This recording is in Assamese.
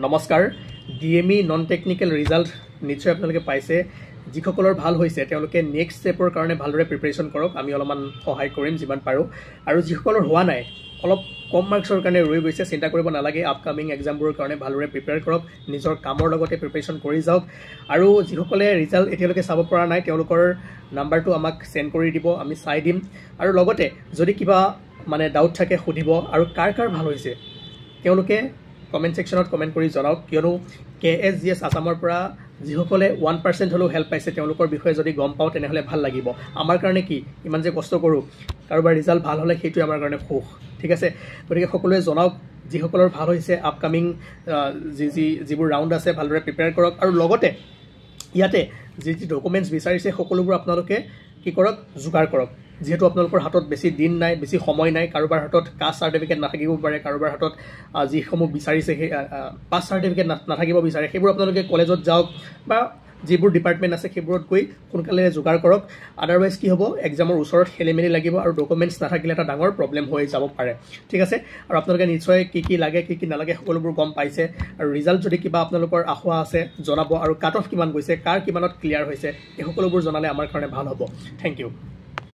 নমস্কাৰ ডিএমই নন টেকনিক্যাল ৰিজাল্ট নিশ্চয় আপোনালোকে পাইছে যিসকলৰ ভাল হৈছে তেওঁলোকে নেক্সট ষ্টেপৰ কাৰণে ভালদৰে প্ৰিপাৰেচন কৰক আমি অলপমান সহায় কৰিম যিমান পাৰো আৰু যিসকলৰ হোৱা নাই অলপ কম মাৰ্কছৰ কাৰণে ৰৈ গৈছে চিন্তা কৰিব নালাগে আপকামিং এক্সামবোৰৰ কাৰণে ভালদৰে প্ৰিপেয়াৰ কৰক নিজৰ কামৰ লগতে প্ৰিপাৰেচন কৰি যাওক আৰু যিসকলে ৰিজাল্ট এতিয়ালৈকে চাব পৰা নাই তেওঁলোকৰ নাম্বাৰটো আমাক সেন্ড কৰি দিব আমি চাই দিম আৰু লগতে যদি কিবা মানে ডাউট থাকে সুধিব আৰু কাৰ ভাল হৈছে তেওঁলোকে কমেন্ট সেকশনত কমেন্ট কৰি জনাওক কিয়নো কেএছজিএছ আসামৰ পৰা যিসকলে 1% হলো হেল্প পাইছে তেওঁলোকৰ বিষয়ে যদি গম পাও তেনেহলে ভাল লাগিব আমাৰ কাৰণে কি ইমান যে কষ্ট কৰো কাৰোবাৰ ৰিজাল্ট ভাল হলে সেইটো আমাৰ কাৰণে খুব ঠিক আছে গতিকে সকলোৱে জনাওক যিসকলৰ ভাল হৈছে আপকামিং যিবোৰ ৰাউন্ড আছে ভালদৰে প্ৰিপেয়াৰ কৰক আৰু লগতে ইয়াতে যি ডকুমেন্টছ বিচাৰিছে সকলোবোৰ আপোনালোকে কি কৰক যোগাৰ কৰক যেহেতু আপোনালোকৰ হাতত বেছি দিন নাই বেছি সময় নাই কাৰোবাৰ হাতত কাষ্ট সাৰ্টিফিকেট নাথাকিব পাৰে কাৰোবাৰ হাতত যিসমূহ বিচাৰিছে সেই পাছ সাৰ্টিফিকেট নাথাকিব বিচাৰে সেইবোৰ আপোনালোকে কলেজত যাওক বা যিবোৰ ডিপাৰ্টমেন্ট আছে সেইবোৰত গৈ সোনকালে যোগাৰ কৰক আদাৰৱাইজ কি হ'ব এক্সামৰ ওচৰত খেলিমেলি লাগিব আৰু ডকুমেন্টছ নাথাকিলে এটা ডাঙৰ প্ৰবলেম হৈ যাব পাৰে ঠিক আছে আৰু আপোনালোকে নিশ্চয় কি লাগে কি নালাগে সকলোবোৰ গম পাইছে আৰু ৰিজাল্ট যদি কিবা আপোনালোকৰ আশা আছে জনাব আৰু কাট অফ কিমান গৈছে কাৰ কিমানত ক্লিয়াৰ হৈছে এই সকলোবোৰ জনালে আমাৰ কাৰণে ভাল হ'ব থ্যাংক ইউ